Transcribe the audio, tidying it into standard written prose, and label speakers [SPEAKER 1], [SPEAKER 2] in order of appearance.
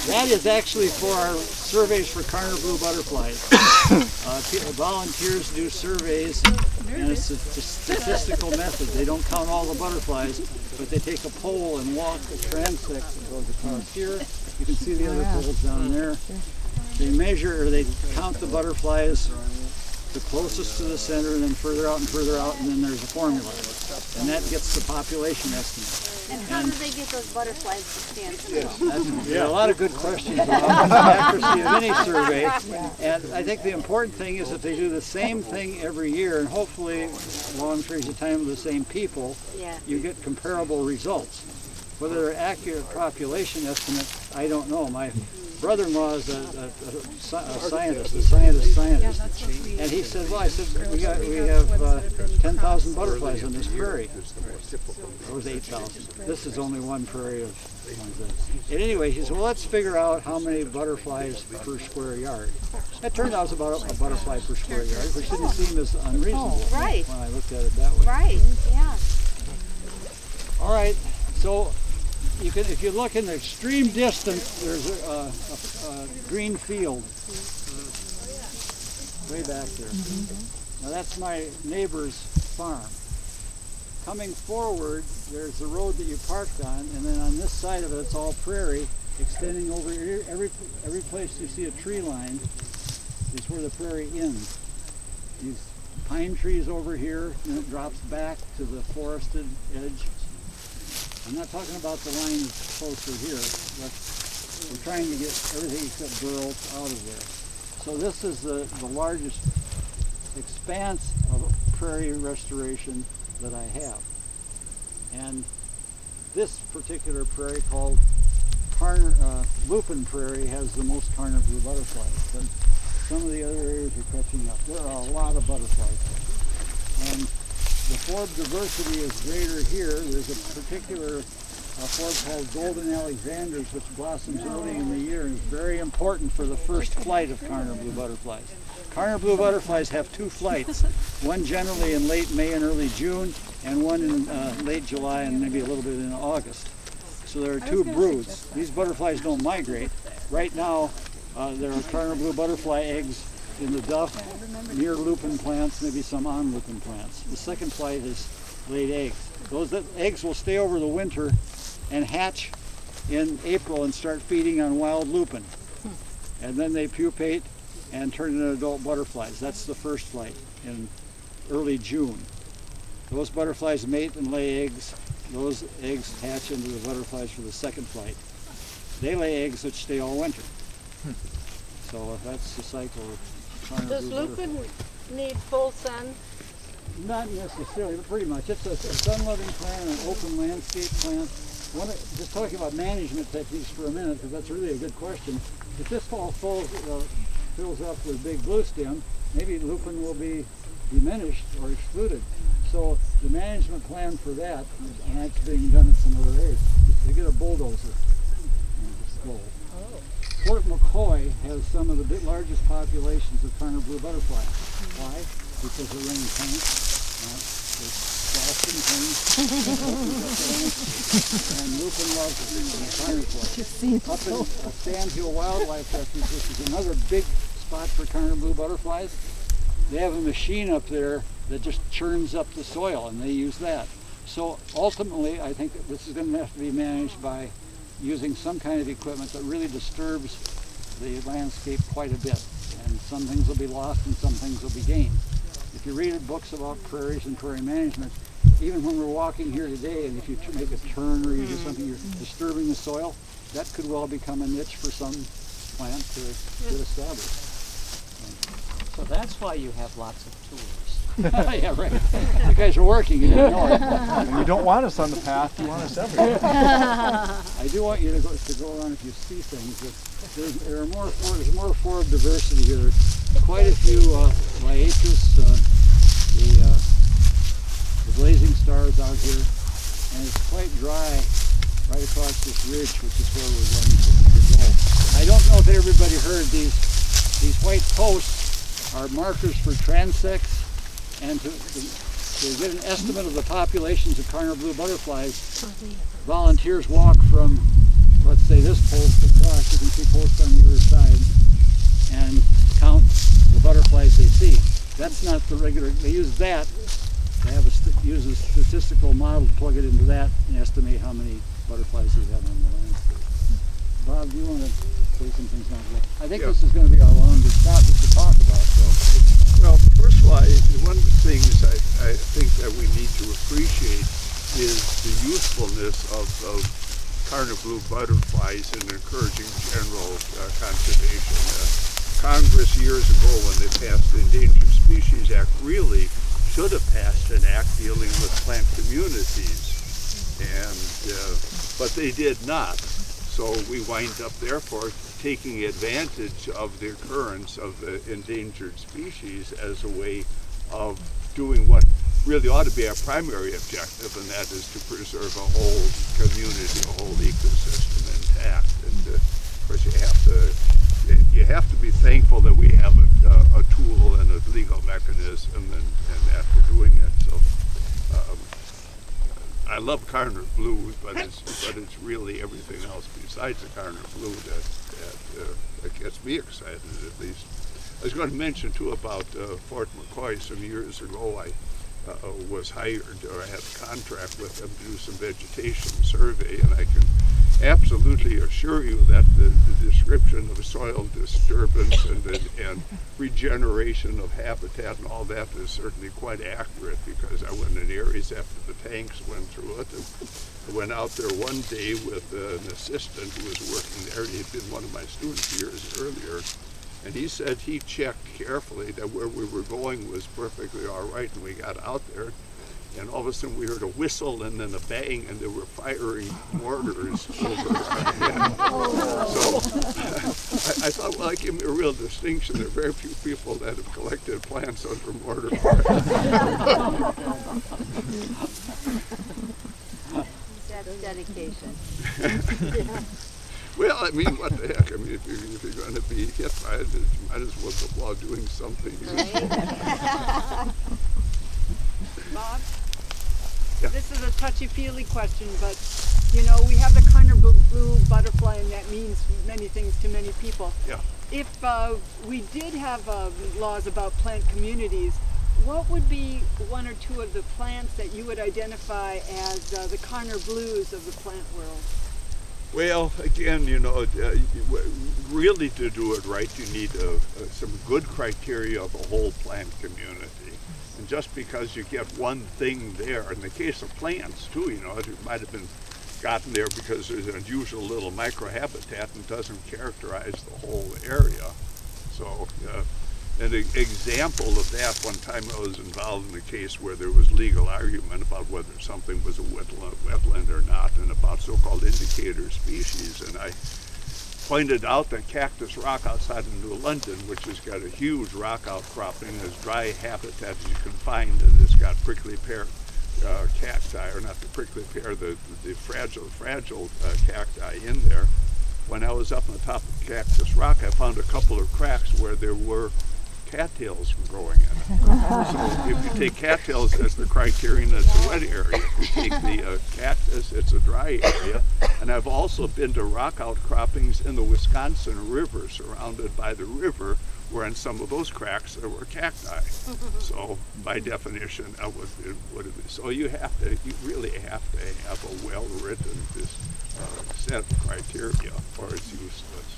[SPEAKER 1] That is actually for our surveys for Karner Blue Butterflies. Volunteers do surveys, and it's a statistical method. They don't count all the butterflies, but they take a pole and walk a transect that goes across here. You can see the other poles down there. They measure, or they count the butterflies the closest to the center, and then further out, and then there's a formula. And that gets the population estimate.
[SPEAKER 2] And how do they get those butterflies to stand still?
[SPEAKER 1] There are a lot of good questions about the accuracy of any survey. And I think the important thing is that they do the same thing every year, and hopefully long periods of time with the same people, you get comparable results. Whether they're accurate population estimates, I don't know. My brother-in-law is a scientist, and he said, well, I said, we have 10,000 butterflies on this prairie. It was 8,000. This is only one prairie of ones. And anyway, he said, well, let's figure out how many butterflies per square yard. It turned out it was about a butterfly per square yard, which didn't seem as unreasonable when I looked at it that way.
[SPEAKER 2] Right, yeah.
[SPEAKER 1] All right, so you can, if you look in the extreme distance, there's a green field way back there. Now that's my neighbor's farm. Coming forward, there's the road that you parked on, and then on this side of it, it's all prairie, extending over here. Every place you see a tree line is where the prairie ends. These pine trees over here, and it drops back to the forested edge. I'm not talking about the line that's closer here. We're trying to get everything except burls out of there. So this is the largest expanse of prairie restoration that I have. And this particular prairie, called Lupin Prairie, has the most Karner Blue Butterflies. But some of the other areas are catching up. There are a lot of butterflies. And the forb diversity is greater here. There's a particular forb called Golden Alexanders, which blossoms early in the year and is very important for the first flight of Karner Blue Butterflies. Karner Blue Butterflies have two flights, one generally in late May and early June, and one in late July and maybe a little bit in August. So there are two broods. These butterflies don't migrate. Right now, there are Karner Blue Butterfly eggs in the duff, near lupin plants, maybe some on lupin plants. The second flight is laid eggs. Those eggs will stay over the winter and hatch in April and start feeding on wild lupin. And then they pupate and turn into adult butterflies. That's the first flight in early June. Those butterflies mate and lay eggs. Those eggs hatch into the butterflies for the second flight. They lay eggs which stay all winter. So that's the cycle of Karner
[SPEAKER 2] Does
[SPEAKER 1] Blue
[SPEAKER 2] lupin
[SPEAKER 1] Butterfly.
[SPEAKER 2] need full sun?
[SPEAKER 1] Not necessarily, but pretty much. It's a sun-loving plant and an open landscape plant. Just talking about management techniques for a minute, because that's really a good question. If this fall fills up with big blue stem, maybe lupin will be diminished or excluded. So the management plan for that, and that's being done in some other areas, is to get a bulldozer and just go. Fort McCoy has some of the largest populations of Karner Blue Butterfly. Why? Because they're running tanks. And lupin loves it in the Karner Blue. Up in Sandhill Wildlife Refuge, which is another big spot for Karner Blue Butterflies, they have a machine up there that just churns up the soil, and they use that. So ultimately, I think that this is going to have to be managed by using some kind of equipment that really disturbs the landscape quite a bit. And some things will be lost and some things will be gained. If you read books about prairies and prairie management, even when we're walking here today, and if you make a turn or you do something, you're disturbing the soil, that could well become a niche for some plant to get established.
[SPEAKER 3] So that's why you have lots of tours.
[SPEAKER 1] Yeah, right. You guys are working, you didn't know it.
[SPEAKER 4] You don't want us on the path, you want us everywhere.
[SPEAKER 1] I do want you to go around if you see things. There's more forb diversity here. There's quite a few liaceous, the blazing stars out here, and it's quite dry right across this ridge, which is where we're going to go. I don't know if everybody heard these white posts are markers for transects, and to get an estimate of the populations of Karner Blue Butterflies, volunteers walk from let's say this post across, you can see posts on the other side, and count the butterflies they see. That's not the regular, they use that, they have use a statistical model to plug it into that and estimate how many butterflies you have on the landscape. Bob, do you want to say some things like that? I think this is going to be our longest topic to talk about. So.
[SPEAKER 5] Well, first of all, one of the things I think that we need to appreciate is the usefulness of Karner Blue Butterflies in encouraging general conservation. Congress years ago, when they passed the Endangered Species Act, really should have passed an act dealing with plant communities, but they did not. So we wind up, therefore, taking advantage of the occurrence of the endangered species as a way of doing what really ought to be our primary objective, and that is to preserve a whole community, a whole ecosystem intact. And of course, you have to be thankful that we have a tool and a legal mechanism and that for doing it. So I love Karner Blue, but it's really everything else besides the Karner Blue that gets me excited, at least. I was going to mention too about Fort McCoy. Some years ago, I was hired, or I had a contract with them to do some vegetation survey, and I can absolutely assure you that the description of soil disturbance and regeneration of habitat and all that is certainly quite accurate, because I went in areas after the tanks went through it. And I went out there one day with an assistant who was working there. He had been one of my students years earlier. And he said he checked carefully that where we were going was perfectly all right, and we got out there, and all of a sudden we heard a whistle and then a bang, and they were firing mortars over our head. So I thought, well, that gave me a real distinction. There are very few people that have collected plants under mortar fire.
[SPEAKER 2] That's dedication.
[SPEAKER 5] Well, I mean, what the heck? I mean, if you're going to be hit by it, you might as well go while doing something.
[SPEAKER 6] Bob?
[SPEAKER 5] Yeah.
[SPEAKER 6] This is a touchy-feely question, but, you know, we have the Karner Blue Butterfly, and that means many things to many people.
[SPEAKER 5] Yeah.
[SPEAKER 6] If we did have laws about plant communities, what would be one or two of the plants that you would identify as the Karner Blues of the plant world?
[SPEAKER 5] Well, again, you know, really to do it right, you need some good criteria of a whole plant community. And just because you get one thing there, in the case of plants too, you know, it might have been gotten there because there's an unusual little microhabitat and doesn't characterize the whole area. So, an example of that, one time I was involved in a case where there was legal argument about whether something was a wetland or not, and about so-called indicator species. And I pointed out that Cactus Rock outside of New London, which has got a huge rock outcropping, as dry habitat as you can find, and it's got prickly pear cacti, or not the prickly pear, the fragile cacti in there. When I was up on the top of Cactus Rock, I found a couple of cracks where there were cattails growing in it. So if you take cattails as the criterion, it's a wet area. If you take the cactus, it's a dry area. And I've also been to rock outcroppings in the Wisconsin River, surrounded by the river, where in some of those cracks there were cacti. So by definition, that would have been. So you really have to have a well-written set of criteria, or it's useless.